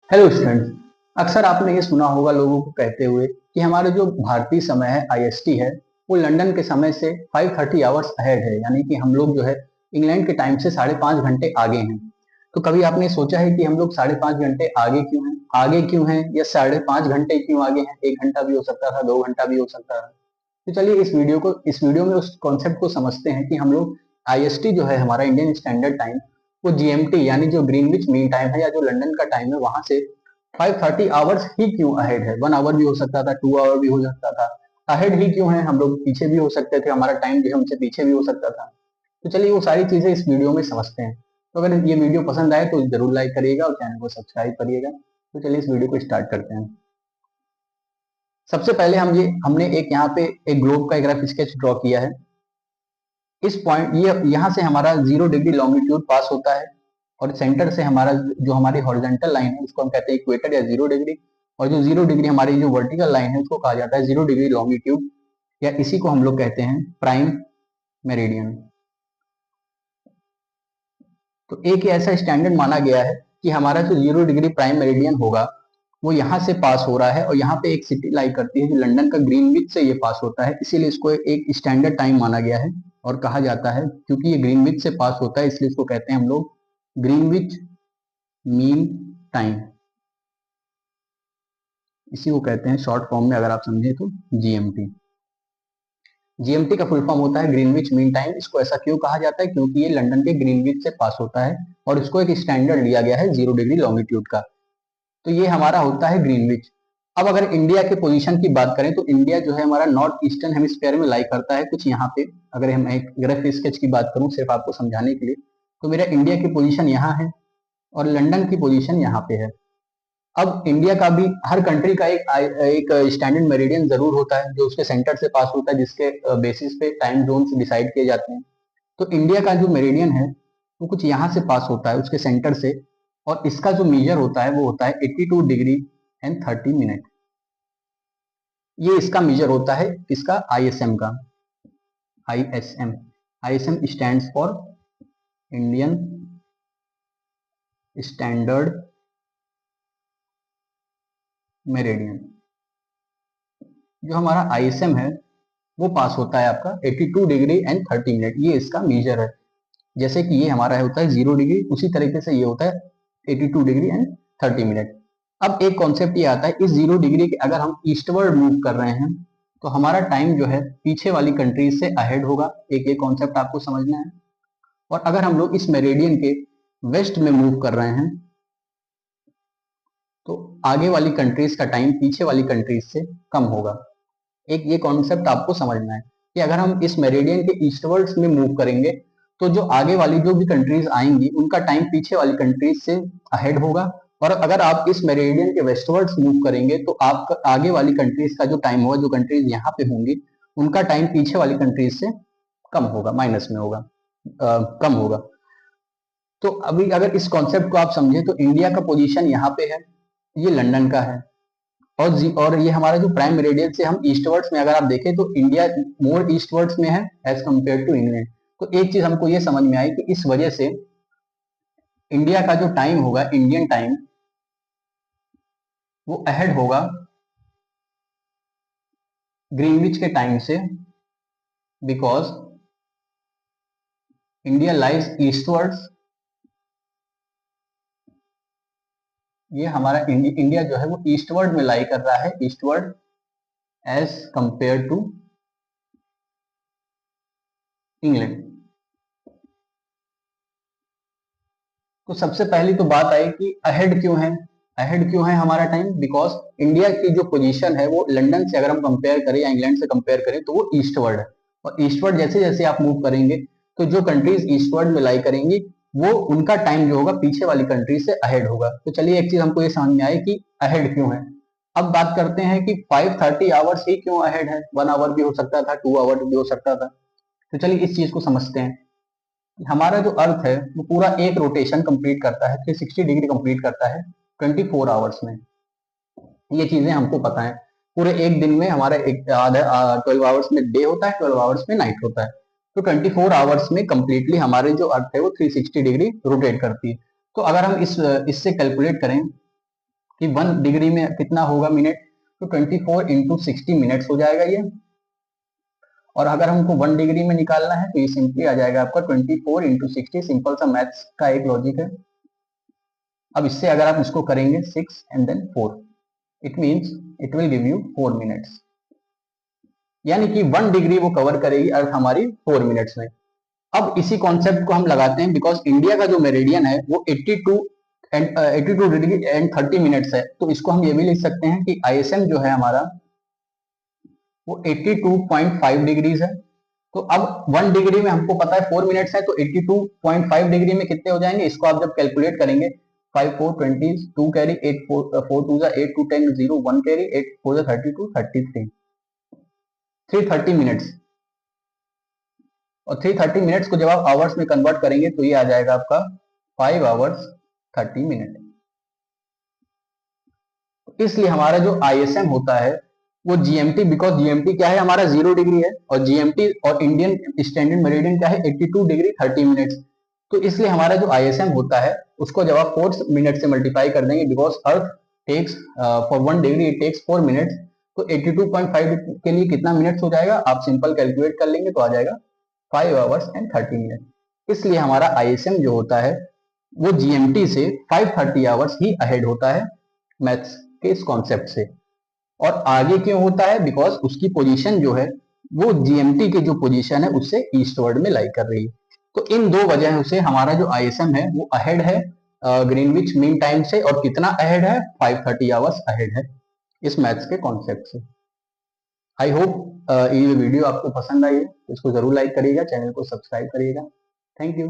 Hello students. अक्सर आपने ये सुना होगा लोगों को कहते हुए कि हमारा जो भारतीय समय है आईएसटी है वो लंदन के समय से 5:30 आवर्स अहेड है, यानी कि हम लोग जो है इंग्लैंड के टाइम से 5.5 घंटे आगे हैं। तो कभी आपने सोचा है कि हम लोग 5.5 घंटे आगे क्यों हैं या 5.5 घंटे क्यों आगे हैं? 1 घंटा भी हो सकता था, 2 घंटा भी हो सकता था। तो चलिए इस वीडियो में उस कॉन्सेप्ट को समझते हैं कि हम लोग आईएसटी जो है हमारा इंडियन स्टैंडर्ड टाइम वो जीएमटी यानी जो ग्रीनविच मीन टाइम है या जो लंदन का टाइम है वहां से 5:30 आवर्स ही क्यों अहेड है। 1 आवर भी हो सकता था, 2 आवर भी हो सकता था। अहेड ही क्यों है? हम लोग पीछे भी हो सकते थे, हमारा टाइम जो है उनसे पीछे भी हो सकता था। तो चलिए वो सारी चीजें इस वीडियो में समझते हैं। तो अगर ये वीडियो पसंद आए तो जरूर लाइक करिएगा और चैनल को सब्सक्राइब करिएगा। तो चलिए इस वीडियो को स्टार्ट करते हैं। सबसे पहले हमने एक यहाँ पे एक ग्लोब का एक रफ स्केच ड्रॉ किया है। इस पॉइंट ये यहाँ से हमारा 0 डिग्री लॉन्गिट्यूड पास होता है और सेंटर से हमारा जो हमारी हॉरिजॉन्टल लाइन है उसको हम कहते हैं इक्वेटर या 0 डिग्री। और जो 0 डिग्री हमारी जो वर्टिकल लाइन है उसको कहा जाता है 0 डिग्री लॉन्गिट्यूड, या इसी को हम लोग कहते हैं प्राइम मेरिडियन। तो एक ऐसा स्टैंडर्ड माना गया है कि हमारा जो 0 डिग्री प्राइम मेरिडियन होगा वो यहाँ से पास हो रहा है और यहाँ पे एक सिटी लाई करती है जो लंदन का ग्रीनविच से ये पास होता है, इसीलिए इसको एक स्टैंडर्ड टाइम माना गया है। और कहा जाता है क्योंकि ये ग्रीनविच से पास होता है इसलिए इसको कहते हैं हम लोग ग्रीनविच मीन टाइम। इसी को कहते हैं शॉर्ट फॉर्म में अगर आप समझे तो जीएमटी। जीएमटी का फुल फॉर्म होता है ग्रीनविच मीन टाइम। इसको ऐसा क्यों कहा जाता है? क्योंकि ये लंदन के ग्रीनविच से पास होता है और इसको एक स्टैंडर्ड लिया गया है 0 डिग्री लॉन्गिट्यूड का। तो ये हमारा होता है ग्रीनविच। अब अगर इंडिया के पोजीशन की बात करें तो इंडिया जो है हमारा नॉर्थ ईस्टर्न हेमिस्फीयर में लाई करता है कुछ यहाँ पे। अगर हम एक ग्राफ स्केच की बात करूं सिर्फ आपको समझाने के लिए, तो मेरा इंडिया की पोजीशन यहाँ है और लंदन की पोजीशन यहाँ पे है। अब इंडिया का भी हर कंट्री का एक स्टैंडर्ड मेरिडियन जरूर होता है जो उसके सेंटर से पास होता है, जिसके बेसिस पे टाइम जोन डिसाइड किए जाते हैं। तो इंडिया का जो मेरिडियन है वो कुछ यहाँ से पास होता है उसके सेंटर से, और इसका जो मेजर होता है वो होता है 82 डिग्री एंड 30 मिनट। ये इसका मेजर होता है इसका आईएसएम का। ISM ISM stands for Indian standard meridian. जो हमारा आईएसएम है वो पास होता है आपका 82 डिग्री एंड 30 मिनट, ये इसका मेजर है। जैसे कि ये हमारा होता है 0 डिग्री, उसी तरीके से ये होता है 82 डिग्री एंड 30 मिनट। अब एक कॉन्सेप्ट ये आता है इस 0 डिग्री के अगर हम ईस्टवर्ड मूव कर रहे हैं तो हमारा टाइम जो है पीछे वाली कंट्रीज से अहेड होगा। एक ये कॉन्सेप्ट आपको समझना है। और अगर हम लोग इस मेरिडियन के वेस्ट में मूव कर रहे हैं तो आगे वाली कंट्रीज का टाइम पीछे वाली कंट्रीज से कम होगा। एक ये कॉन्सेप्ट आपको समझना है कि अगर हम इस मेरिडियन के ईस्टवर्ड्स में मूव करेंगे तो जो आगे वाली जो भी कंट्रीज आएंगी उनका टाइम पीछे वाली कंट्रीज से अहेड होगा। और अगर आप इस मेरिडियन के वेस्टवर्ड्स मूव करेंगे तो आप आगे वाली कंट्रीज का जो टाइम होगा, जो कंट्रीज यहाँ पे होंगी उनका टाइम पीछे वाली कंट्रीज से कम होगा, माइनस में होगा, कम होगा। तो अभी अगर इस कॉन्सेप्ट को आप समझे तो इंडिया का पोजीशन यहाँ पे है, ये लंदन का है। और ये हमारा जो प्राइम मेरिडियन से हम ईस्टवर्ड्स में अगर आप देखें तो इंडिया मोर ईस्टवर्ड्स में है एज कंपेयर टू इंग्लैंड। तो एक चीज हमको ये समझ में आई कि इस वजह से इंडिया का जो टाइम होगा, इंडियन टाइम, वो अहेड होगा ग्रीनविच के टाइम से, बिकॉज इंडिया लाइज ईस्टवर्ड्स। ये हमारा इंडिया जो है वो ईस्टवर्ड में लाई कर रहा है, eastward as compare to England. तो सबसे पहली तो बात आई कि अहेड क्यों है। अहेड क्यों है हमारा टाइम? बिकॉज इंडिया की जो पोजीशन है वो लंदन से अगर हम कंपेयर करें या इंग्लैंड से कंपेयर करें तो वो ईस्टवर्ड है। और ईस्टवर्ड जैसे जैसे आप मूव करेंगे तो जो कंट्रीज ईस्टवर्ड में लाई करेंगी वो उनका टाइम जो होगा पीछे वाली कंट्री से अहेड होगा। तो चलिए एक चीज हमको ये समझ में आई कि अहेड क्यों है। अब बात करते हैं कि 5:30 आवर्स ही क्यों अहेड है। 1 आवर भी हो सकता था, 2 आवर भी हो सकता था। तो चलिए इस चीज को समझते हैं। हमारा जो अर्थ है वो पूरा एक रोटेशन कंप्लीट करता है, 360 डिग्री कंप्लीट करता है 24 आवर्स में। ये चीजें हमको पता है। पूरे एक दिन में हमारा एक आधा 12 आवर्स में डे होता है, 12 आवर्स में नाइट होता है। तो 24 आवर्स में कंप्लीटली हमारे जो अर्थ है वो 360 डिग्री रोटेट करती है। तो अगर हम इससे कैलकुलेट करें कि 1 डिग्री में कितना होगा मिनट, तो 24 इंटू 60 मिनट्स हो जाएगा ये। और अगर हमको 1 डिग्री में निकालना है तो ये सिंपली आ जाएगा आपका 24 इंटू 60। सिंपल सा मैथ्स का एक लॉजिक है। अब इससे अगर आप इसको करेंगे 6 and then 4, it means it will give you 4 minutes, यानी कि 1 डिग्री वो कवर करेगी अर्थ हमारी 4 मिनट्स में। अब इसी कॉन्सेप्ट को हम लगाते हैं, बिकॉज इंडिया का जो मेरिडियन है वो 82 डिग्री एंड 30 मिनट्स है, तो इसको हम ये भी लिख सकते हैं कि ISM जो है हमारा वो 82.5 डिग्रीज है। तो अब 1 डिग्री में हमको पता है 4 मिनट्स है, तो 82.5 डिग्री में कितने हो जाएंगे, इसको आप जब कैलकुलेट करेंगे 5 4 20 2 कैरी 8 4 2 8 2 10 0 1 कैरी 8 4 32 33 330 मिनट्स। और 330 मिनट्स को जब आप आवर्स में कन्वर्ट करेंगे तो ये आ जाएगा आपका 5 आवर्स 30 मिनट। इसलिए हमारा जो ISM होता है वो GMT, बिकॉज GMT क्या है हमारा 0 डिग्री है, और GMT और इंडियन स्टैंडर्ड मेरिडियन क्या है 82 डिग्री 30 मिनट्स। तो इसलिए हमारा जो ISM होता है उसको जब आप 4 मिनट से मल्टीप्लाई कर देंगे, because earth takes for 1 degree it takes 4 minutes, तो 82.5 के लिए कितना मिनट्स हो जाएगा आप सिंपल कैलकुलेट कर लेंगे तो आ जाएगा 5 आवर्स एंड 30 मिनट। इसलिए हमारा ISM जो होता है वो GMT से 530 आवर्स ही अहेड होता है मैथ्स के इस कॉन्सेप्ट से। और आगे क्यों होता है, बिकॉज उसकी पोजीशन जो है वो GMT की जो पोजीशन है उससे ईस्टवर्ड में लाई कर रही है। तो इन दो वजह से हमारा जो ISM है वो अहेड है ग्रीनविच मीन टाइम से, और कितना अहेड है 530 आवर्स अहेड है इस मैथ्स के कॉन्सेप्ट से। आई होप ये वीडियो आपको पसंद आई है, तो इसको जरूर लाइक करिएगा, चैनल को सब्सक्राइब करिएगा। Thank you.